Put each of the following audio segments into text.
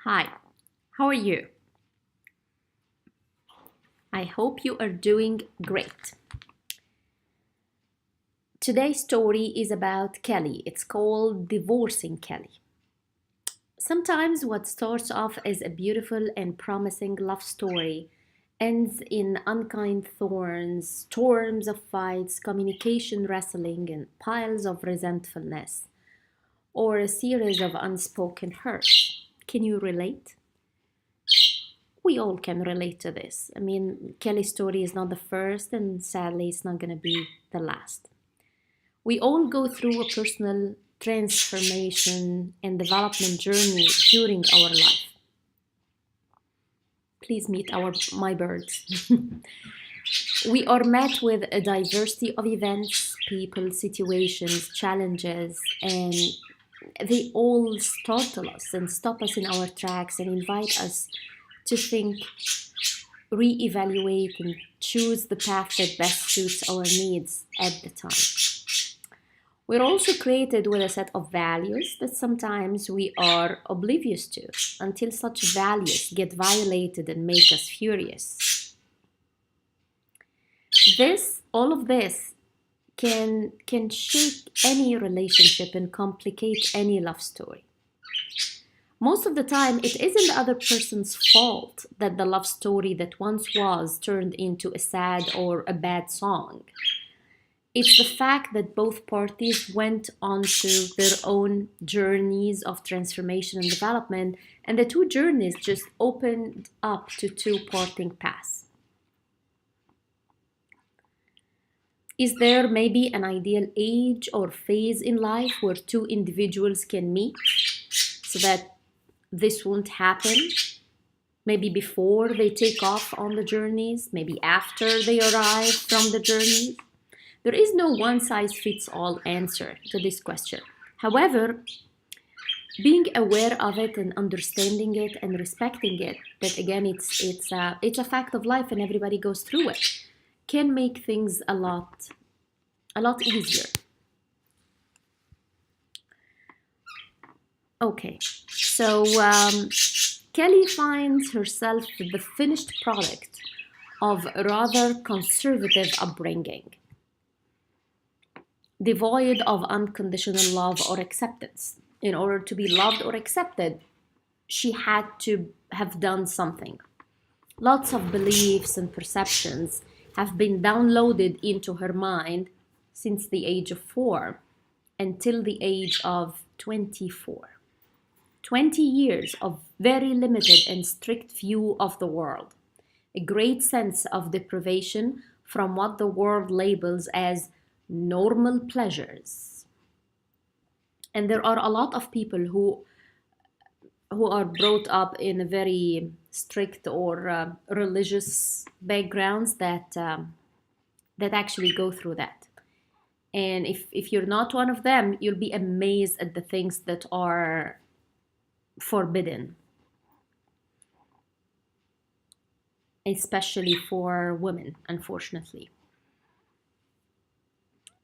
Hi, how are you? I hope you are doing great. Today's story is about Kelly. It's called Divorcing Kelly. Sometimes what starts off as a beautiful and promising love story ends in unkind thorns, storms of fights, communication wrestling, and piles of resentfulness, or a series of unspoken hurts. Can you relate? We all can relate to this. I mean, Kelly's story is not the first, and sadly, it's not going to be the last. We all go through a personal transformation and development journey during our life. Please meet my birds. We are met with a diversity of events, people, situations, challenges, and they all startle us and stop us in our tracks and invite us to think, reevaluate, and choose the path that best suits our needs at the time. We're also created with a set of values that sometimes we are oblivious to until such values get violated and make us furious. All of this can shake any relationship and complicate any love story. Most of the time, it isn't the other person's fault that the love story that once was turned into a sad or a bad song. It's the fact that both parties went on to their own journeys of transformation and development, and the two journeys just opened up to two parting paths. Is there maybe an ideal age or phase in life where two individuals can meet so that this won't happen? Maybe before they take off on the journeys, maybe after they arrive from the journeys. There is no one-size-fits-all answer to this question. However, being aware of it and understanding it and respecting it, that again, it's a fact of life and everybody goes through it, can make things a lot easier. Okay, so Kelly finds herself the finished product of a rather conservative upbringing, devoid of unconditional love or acceptance. In order to be loved or accepted, she had to have done something. Lots of beliefs and perceptions have been downloaded into her mind since the age of 4 until the age of 24. 20 years of very limited and strict view of the world. A great sense of deprivation from what the world labels as normal pleasures. And there are a lot of people who are brought up in a very strict or religious backgrounds that actually go through that. And if you're not one of them, you'll be amazed at the things that are forbidden, especially for women, unfortunately.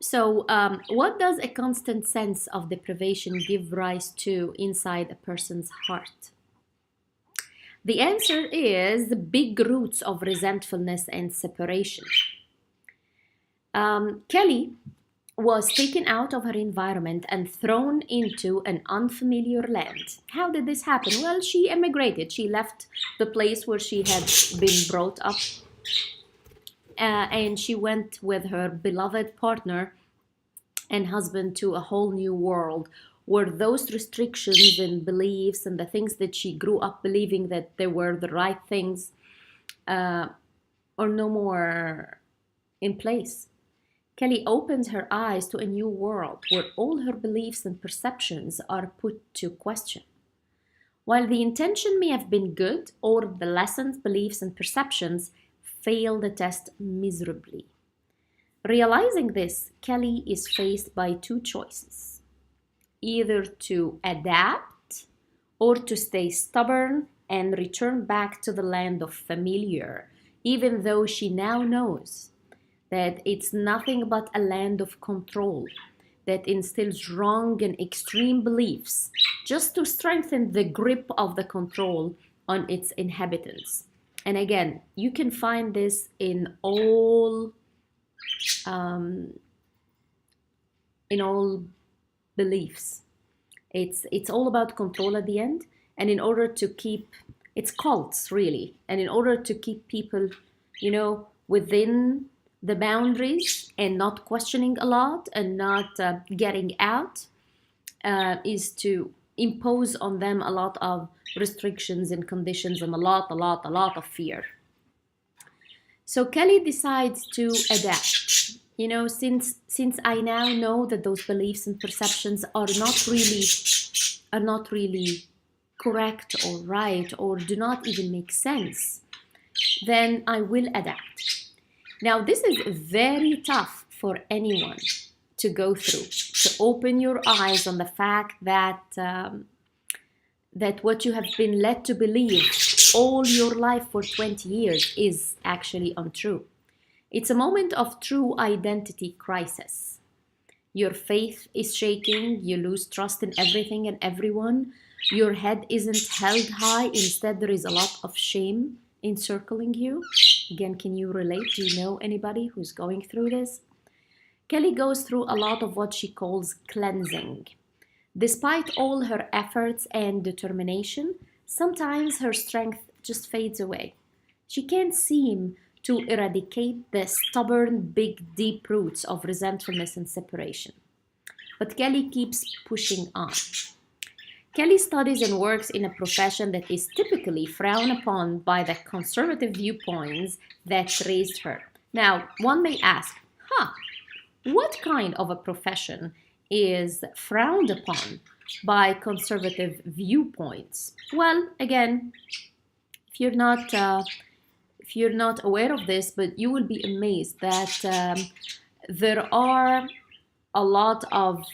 So, what does a constant sense of deprivation give rise to inside a person's heart? The answer is the big roots of resentfulness and separation. Kelly was taken out of her environment and thrown into an unfamiliar land. How did this happen? Well, she emigrated. She left the place where she had been brought up, and she went with her beloved partner and husband to a whole new world where those restrictions and beliefs and the things that she grew up believing that they were the right things are no more in place. Kelly opens her eyes to a new world where all her beliefs and perceptions are put to question. While the intention may have been good, or the lessons, beliefs, and perceptions fail the test miserably. Realizing this, Kelly is faced by two choices: either to adapt or to stay stubborn and return back to the land of familiar, even though she now knows that it's nothing but a land of control, that instills wrong and extreme beliefs just to strengthen the grip of the control on its inhabitants. And again, you can find this um, in all beliefs. It's all about control at the end, and in order to keep, it's cults really, and in order to keep people, within the boundaries and not questioning a lot and not getting out, is to impose on them a lot of restrictions and conditions and a lot of fear. So Kelly decides to adapt. Since I now know that those beliefs and perceptions are not really correct or right or do not even make sense, then I will adapt. Now, this is very tough for anyone to go through, to open your eyes on the fact that that what you have been led to believe all your life for 20 years is actually untrue. It's a moment of true identity crisis. Your faith is shaking, you lose trust in everything and everyone, your head isn't held high, instead there is a lot of shame encircling you. Again, can you relate? Do you know anybody who's going through this? Kelly goes through a lot of what she calls cleansing. Despite all her efforts and determination, sometimes her strength just fades away. She can't seem to eradicate the stubborn, big, deep roots of resentfulness and separation. But Kelly keeps pushing on. Kelly studies and works in a profession that is typically frowned upon by the conservative viewpoints that raised her. Now, one may ask, what kind of a profession is frowned upon by conservative viewpoints? Well, again, if you're not aware of this, but you will be amazed that there are a lot of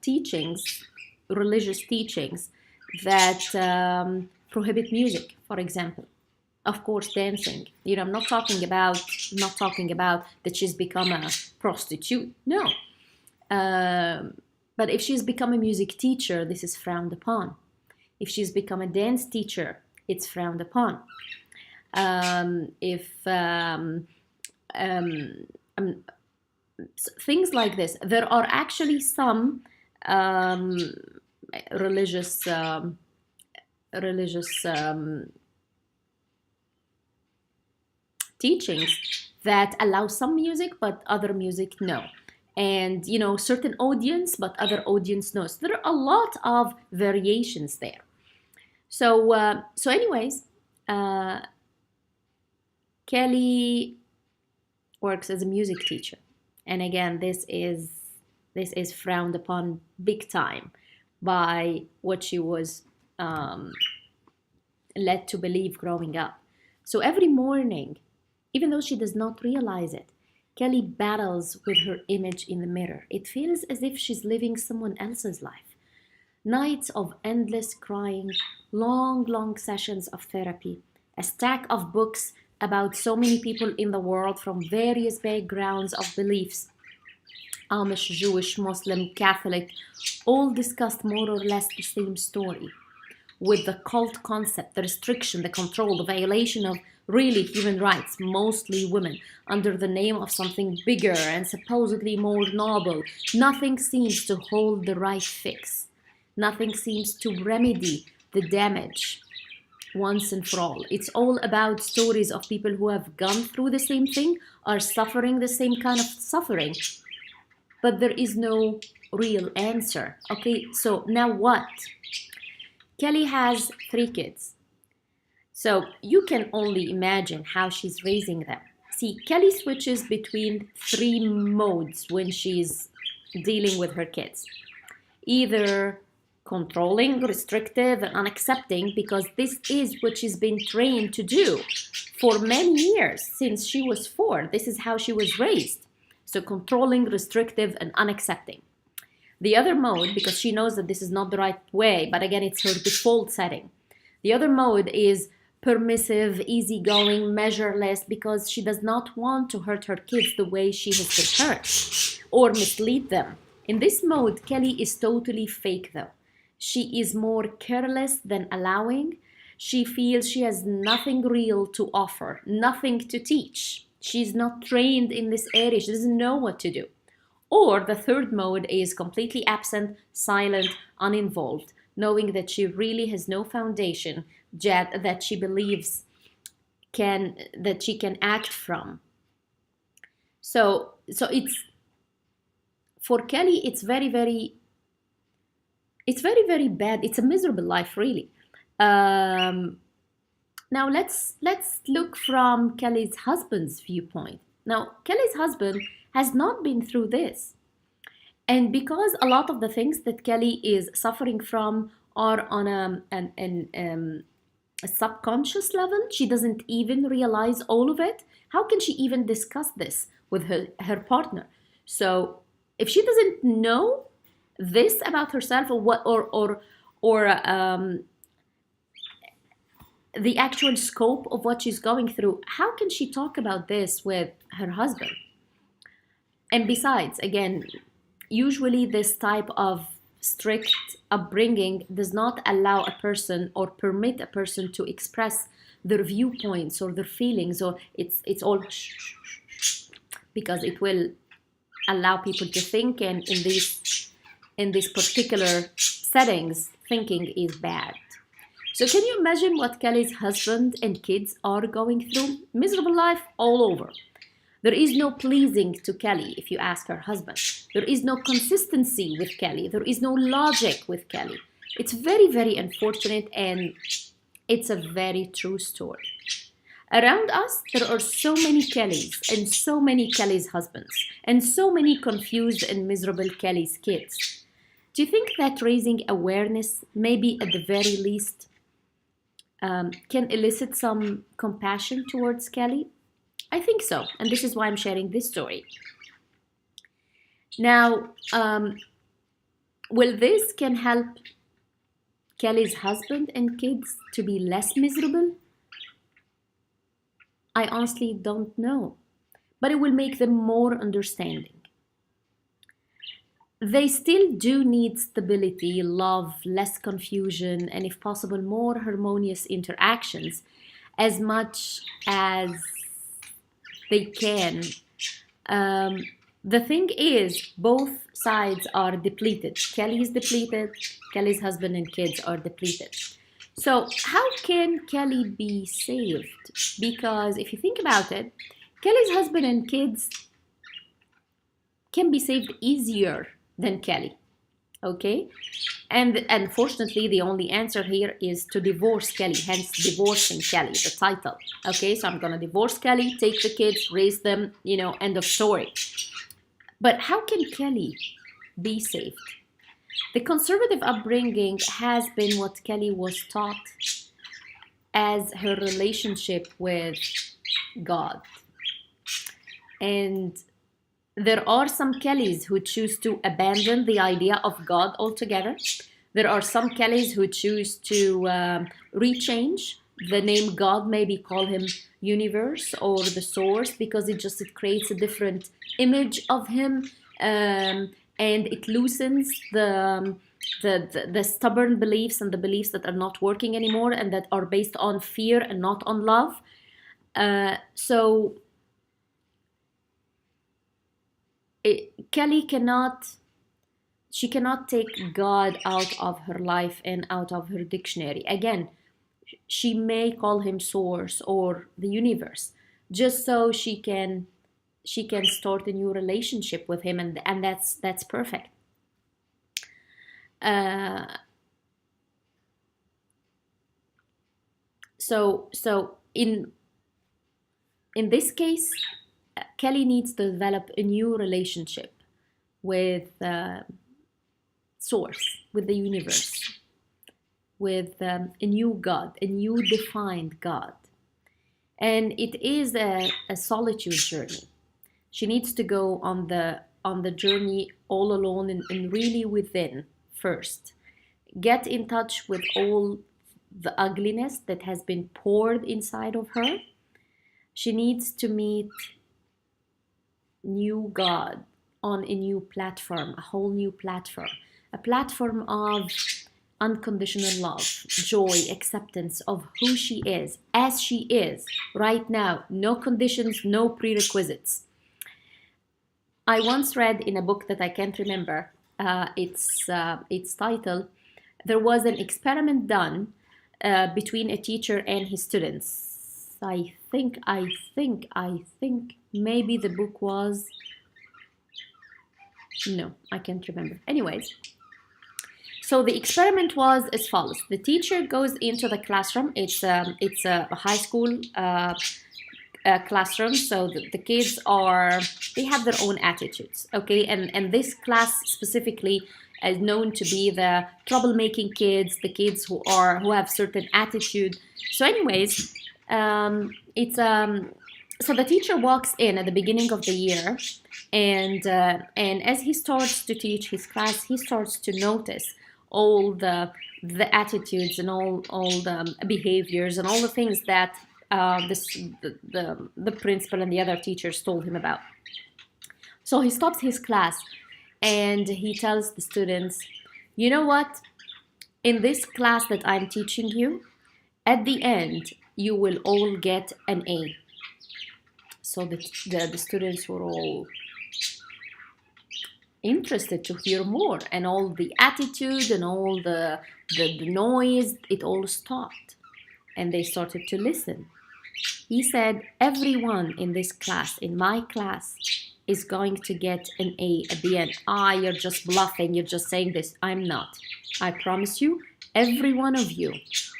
teachings, religious teachings that prohibit music, for example. Of course, dancing. I'm not talking about that she's become a prostitute. No. But if she's become a music teacher, this is frowned upon. If she's become a dance teacher, it's frowned upon. Things like this. There are actually some religious teachings that allow some music, but other music no. And certain audience, but other audience no. So there are a lot of variations there. So anyways, Kelly works as a music teacher, and again, this is frowned upon big time by what she was led to believe growing up. So every morning, even though she does not realize it, Kelly battles with her image in the mirror. It feels as if she's living someone else's life. Nights of endless crying, long sessions of therapy, a stack of books about so many people in the world from various backgrounds of beliefs, Amish, Jewish, Muslim, Catholic, all discussed more or less the same story, with the cult concept, the restriction, the control, the violation of really human rights, mostly women, under the name of something bigger and supposedly more noble. Nothing seems to hold the right fix. Nothing seems to remedy the damage once and for all. It's all about stories of people who have gone through the same thing, are suffering the same kind of suffering, but there is no real answer. Okay, so now what? Kelly has 3 kids. So you can only imagine how she's raising them. See, Kelly switches between 3 modes when she's dealing with her kids. Either controlling, restrictive, and unaccepting, because this is what she's been trained to do for many years since she was 4. This is how she was raised. So controlling, restrictive, and unaccepting. The other mode, because she knows that this is not the right way, but again, it's her default setting. The other mode is permissive, easygoing, measureless, because she does not want to hurt her kids the way she has been hurt or mislead them. In this mode, Kelly is totally fake though. She is more careless than allowing. She feels she has nothing real to offer, nothing to teach. She's not trained in this area. She doesn't know what to do. Or the third mode is completely absent, silent, uninvolved, knowing that she really has no foundation that she believes that she can act from. So it's, for Kelly, it's very very bad. It's a miserable life, really. Now let's look from Kelly's husband's viewpoint. Now Kelly's husband has not been through this, and because a lot of the things that Kelly is suffering from are on a subconscious level, she doesn't even realize all of it. How can she even discuss this with her partner? So if she doesn't know this about herself, or what, or the actual scope of what she's going through, how can she talk about this with her husband? And besides, again, usually this type of strict upbringing does not allow a person or permit a person to express their viewpoints or their feelings, or it's all because it will allow people to think, and in these particular settings, thinking is bad. So can you imagine what Kelly's husband and kids are going through? Miserable life all over. There is no pleasing to Kelly if you ask her husband. There is no consistency with Kelly. There is no logic with Kelly. It's very unfortunate, and it's a very true story. Around us, there are so many Kellys and so many Kelly's husbands and so many confused and miserable Kelly's kids. Do you think that raising awareness, maybe at the very least, can elicit some compassion towards Kelly? I think so, and this is why I'm sharing this story. Now, will this can help Kelly's husband and kids to be less miserable? I honestly don't know, but it will make them more understanding. They still do need stability, love, less confusion, and if possible, more harmonious interactions as much as they can. The thing is, both sides are depleted. Kelly is depleted, Kelly's husband and kids are depleted. So how can Kelly be saved? Because if you think about it, Kelly's husband and kids can be saved easier than Kelly, okay? And unfortunately, the only answer here is to divorce Kelly, hence divorcing Kelly, the title. Okay, so I'm gonna divorce Kelly, take the kids, raise them, end of story. But how can Kelly be saved? The conservative upbringing has been what Kelly was taught as her relationship with God. And there are some Kellys who choose to abandon the idea of God altogether. There are some Kellys who choose to rechange the name God, maybe call him universe or the source, because it creates a different image of him, and it loosens the stubborn beliefs and the beliefs that are not working anymore and that are based on fear and not on love. Kelly cannot take God out of her life and out of her dictionary. Again, she may call him source or the universe, just so she can start a new relationship with him, and that's perfect. So in this case, Kelly needs to develop a new relationship with source, with the universe, with a new God, a new defined God. And it is a solitude journey. She needs to go on the journey all alone and really within first. Get in touch with all the ugliness that has been poured inside of her. She needs to meet new God on a new platform, a whole new platform, a platform of unconditional love, joy, acceptance of who she is, as she is right now. No conditions, no prerequisites. I once read in a book that I can't remember its title. There was an experiment done between a teacher and his students. I think maybe the book was, no, I can't remember. Anyways, so the experiment was as follows. The teacher goes into the classroom. It's a high school classroom, so the kids they have their own attitudes, okay, and this class specifically is known to be the troublemaking kids, the kids who have certain attitude. So anyways, so the teacher walks in at the beginning of the year, and as he starts to teach his class, he starts to notice all the attitudes and all the behaviors and all the things that the principal and the other teachers told him about. So he stops his class and he tells the students, you know what? In this class that I'm teaching you, at the end, you will all get an A. So the students were all interested to hear more, and all the attitude and all the noise, it all stopped, and they started to listen. He said, everyone in this class, in my class, is going to get an A at the end. You're just bluffing, you're just saying this. I'm not. I promise you, every one of you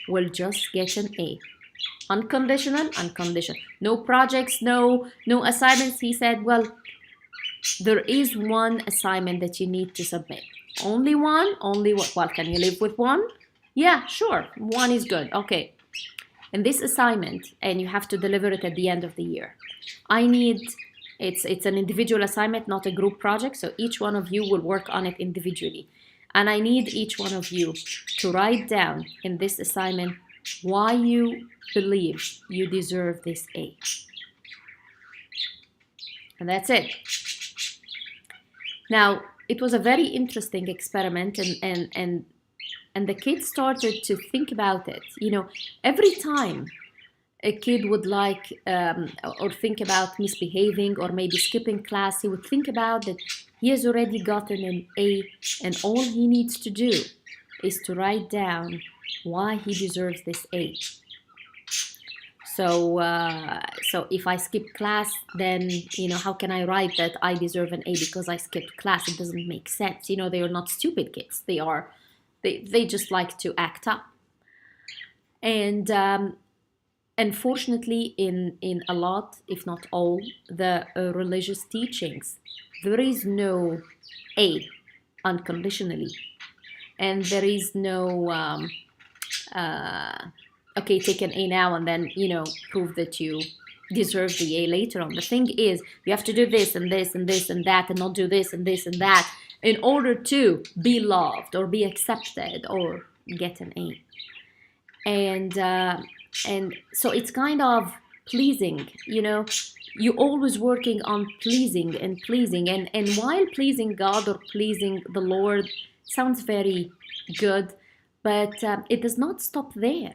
will just get an A. Unconditional. No projects, no assignments. He said, well, there is one assignment that you need to submit. Only one? Well, can you live with one? Yeah, sure. One is good. Okay. And this assignment, and you have to deliver it at the end of the year. It's an individual assignment, not a group project, so each one of you will work on it individually. And I need each one of you to write down in this assignment why you believe you deserve this A. And that's it. Now, it was a very interesting experiment, and the kids started to think about it. You know, every time a kid would or think about misbehaving or maybe skipping class, he would think about that he has already gotten an A, and all he needs to do is to write down why he deserves this A. So if I skip class, then, how can I write that I deserve an A because I skipped class? It doesn't make sense. They are not stupid kids. They just like to act up. And unfortunately, in a lot, if not all, the religious teachings, there is no A unconditionally. And there is no, okay, take an A now and then, prove that you deserve the A later on. The thing is, you have to do this and this and this and that, and not do this and this and that in order to be loved or be accepted or get an A. And so it's kind of pleasing, you're always working on pleasing. And while pleasing God or pleasing the Lord sounds very good, but it does not stop there.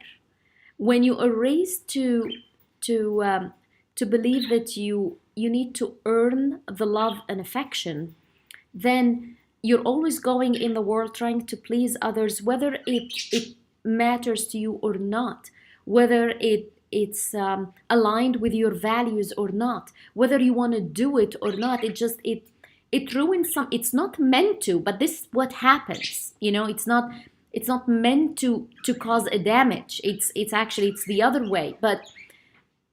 When you are raised to believe that you need to earn the love and affection, then you're always going in the world trying to please others, whether it matters to you or not, whether it's aligned with your values or not, whether you want to do it or not. It ruins some. It's not meant to, but this is what happens. It's not meant to cause a damage. It's actually the other way. But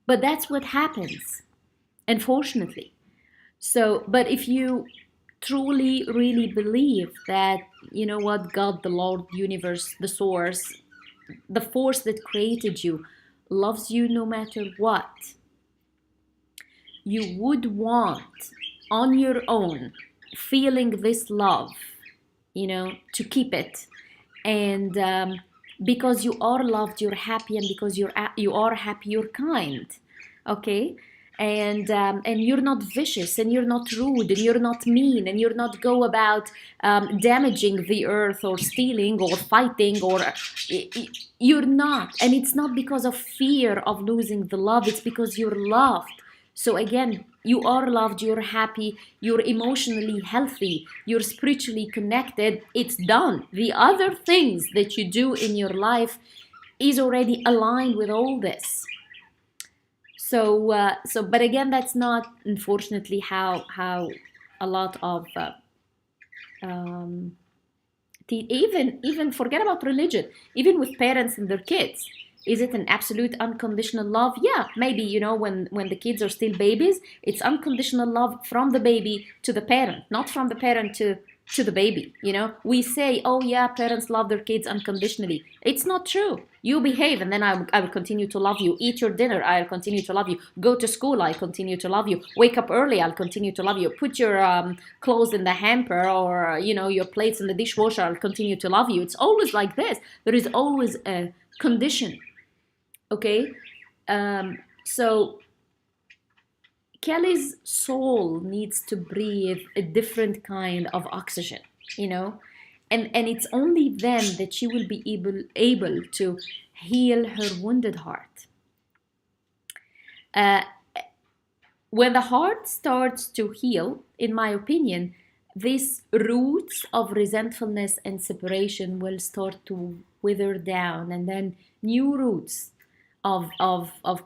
that's what happens, unfortunately. So, but if you truly, really believe that, what, God, the Lord, the universe, the source, the force that created you, loves you no matter what, you would want on your own, feeling this love, to keep it. And because you are loved, you're happy, and because you are happy, you're kind. Okay, and you're not vicious, and you're not rude, and you're not mean, and you're not go about damaging the earth or stealing or fighting or you're not. And it's not because of fear of losing the love, it's because you're loved. So again, you are loved, you're happy, you're emotionally healthy, you're spiritually connected. It's done. The other things that you do in your life is already aligned with all this. So but again, that's not, unfortunately, how a lot of even forget about religion, even with parents and their kids. Is it an absolute unconditional love? Yeah, maybe, when the kids are still babies, it's unconditional love from the baby to the parent, not from the parent to the baby. We say, oh yeah, parents love their kids unconditionally. It's not true. You behave, and then I will continue to love you. Eat your dinner, I'll continue to love you. Go to school, I'll continue to love you. Wake up early, I'll continue to love you. Put your clothes in the hamper, or your plates in the dishwasher, I'll continue to love you. It's always like this. There is always a condition. Okay, so Kelly's soul needs to breathe a different kind of oxygen, and it's only then that she will be able to heal her wounded heart. When the heart starts to heal, in my opinion, these roots of resentfulness and separation will start to wither down, and then new roots of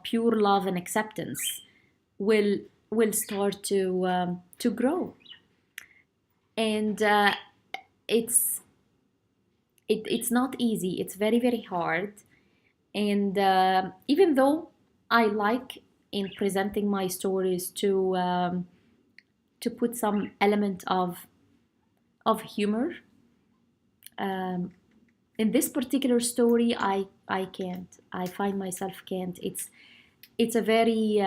pure love and acceptance will start to grow. And it's not easy. It's very, very hard. And even though I like in presenting my stories to put some element of humor, in this particular story, I can't. I find myself can't. It's a very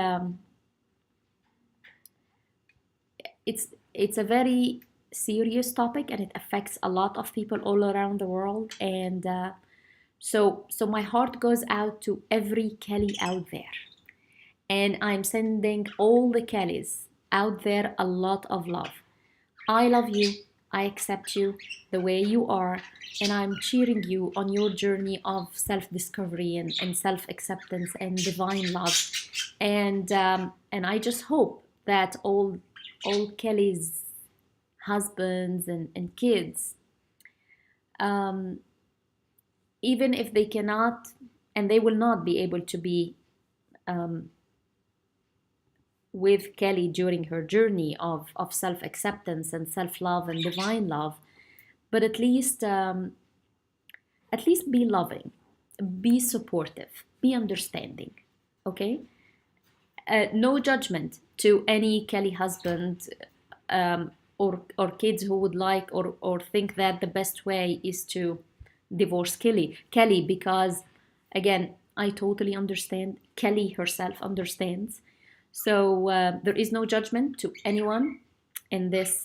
it's a very serious topic, and it affects a lot of people all around the world. And so my heart goes out to every Kelly out there, and I'm sending all the Kellys out there a lot of love. I love you. I accept you the way you are, and I'm cheering you on your journey of self-discovery and self-acceptance and divine love. And I just hope that all Kelly's husbands and kids, even if they cannot, and they will not be able to be with Kelly during her journey of self-acceptance and self-love and divine love, but at least be loving, be supportive, be understanding. Okay, no judgment to any Kelly husband or kids who would like or think that the best way is to divorce Kelly, because again, I totally understand. Kelly herself understands. So there is no judgment to anyone in this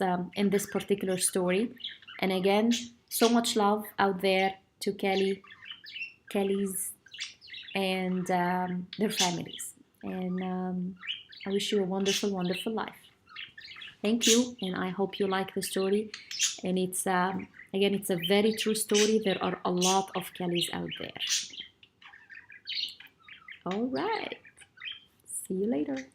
particular story. And again, so much love out there to Kellys and their families. And I wish you a wonderful, wonderful life. Thank you, and I hope you like the story. And it's again, it's a very true story. There are a lot of Kellys out there. All right. See you later.